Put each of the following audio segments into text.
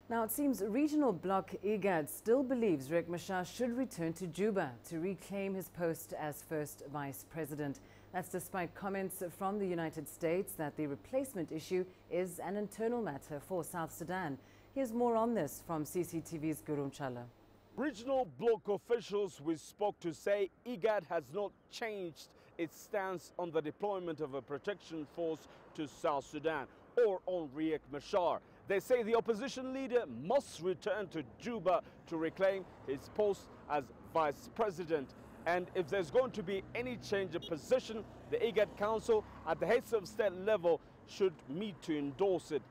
Now, it seems regional bloc IGAD still believes Riek Machar should return to Juba to reclaim his post as first vice president. That's despite comments from the United States that the replacement issue is an internal matter for South Sudan. Here's more on this from CCTV's Girum Chala. Regional bloc officials we spoke to say IGAD has not changed its stance on the deployment of a protection force to South Sudan or on Riek Machar. They say the opposition leader must return to Juba to reclaim his post as vice president. And if there's going to be any change of position, the IGAD Council at the heads of state level should meet to endorse it.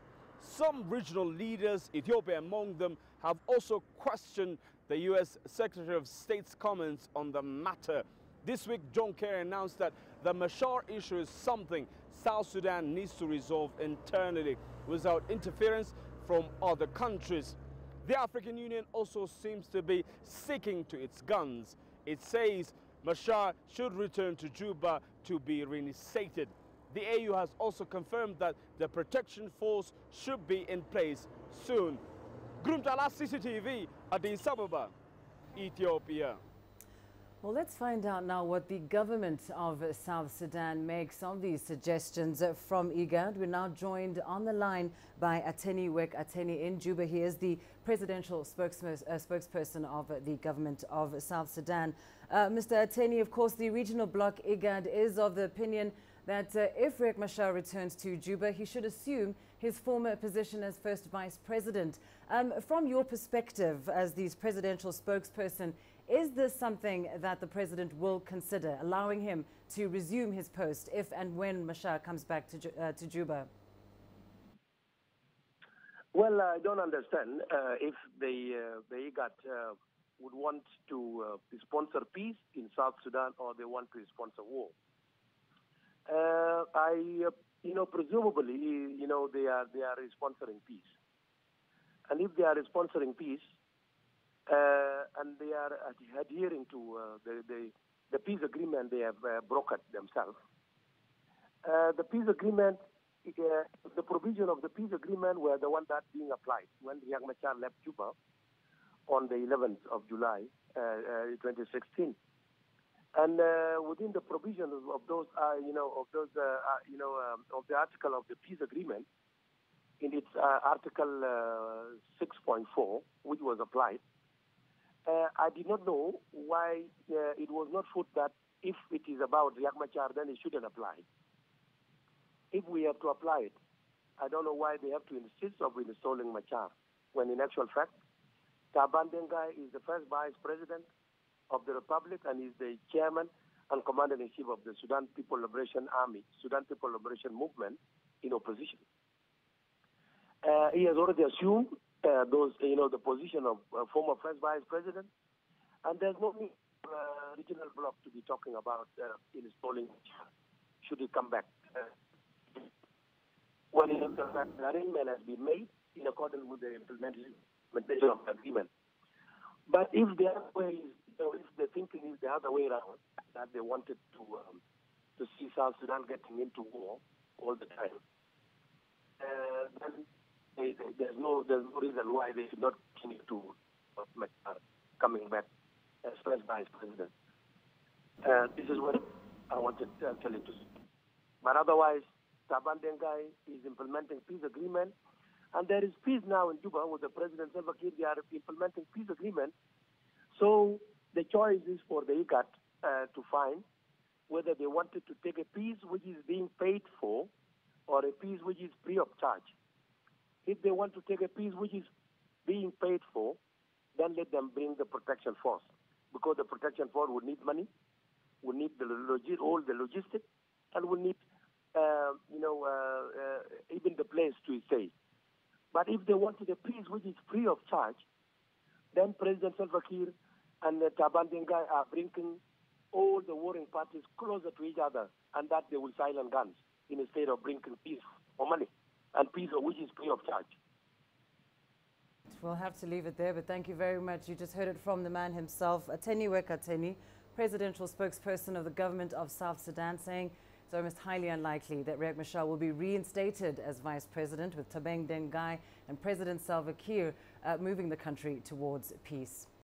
Some regional leaders, Ethiopia among them, have also questioned the U.S. Secretary of State's comments on the matter. This week, John Kerry announced that the Machar issue is something South Sudan needs to resolve internally without interference from other countries. The African Union also seems to be sticking to its guns. It says Machar should return to Juba to be reinstated. The AU has also confirmed that the protection force should be in place soon. Girum, Chala, CCTV, Addis Ababa, Ethiopia. Well, let's find out now what the government of South Sudan makes of these suggestions from IGAD. We're now joined on the line by Ateni Riek Ateni in Juba. He is the presidential spokesperson of the government of South Sudan. Mr. Ateni, of course, the regional bloc IGAD is of the opinion that if Riek Machar returns to Juba, he should assume his former position as first vice president. From your perspective as the presidential spokesperson, is this something that the president will consider, allowing him to resume his post if and when Machar comes back to Juba? Well, I don't understand if the IGAD would want to sponsor peace in South Sudan or they want to sponsor war. Presumably, they are sponsoring peace. And if they are sponsoring peace, and they are adhering to the peace agreement they have brokered themselves, the peace agreement, the provision of the peace agreement were the one that being applied when Riek Machar left Juba on the 11th of July, 2016. And within the provision of those, of the article of the peace agreement, in its article 6.4, which was applied, I did not know why it was not put that if it is about Riek Machar, then it shouldn't apply. If we have to apply it, I don't know why they have to insist of installing Machar, when in actual fact, Taban Dengai is the first vice president of the Republic and is the chairman and commander-in-chief of the Sudan People Liberation Army, Sudan People Liberation Movement, in opposition. He has already assumed the position of former first vice president, and there's no need for regional bloc to be talking about installing should he come back. When the arrangement has been made in accordance with the implementation of the agreement. But if the other way is, if the thinking is the other way around, that they wanted to see South Sudan getting into war all the time, then there's no reason why they should not continue to coming back as first vice president. This is what I wanted to tell you to see. But otherwise, Taban Dengai is implementing peace agreement, and there is peace now in Juba with the President Salva Kiir. They are implementing peace agreement. So the choice is for the IGAD to find whether they wanted to take a peace which is being paid for or a peace which is free of charge. If they want to take a peace which is being paid for, then let them bring the protection force, because the protection force would need money, would need all the logistics, and would need even the place to stay. But if they wanted a peace which is free of charge, then President Salva Kiir and Taban Dengai are bringing all the warring parties closer to each other, and that they will silence guns instead of bringing peace or money, and peace which is free of charge. We'll have to leave it there, but thank you very much. You just heard it from the man himself, Ateni Riek Ateni, presidential spokesperson of the government of South Sudan, saying So it's highly unlikely that Riek Machar will be reinstated as vice president, with Tabeng Dengai and President Salva Kiir moving the country towards peace.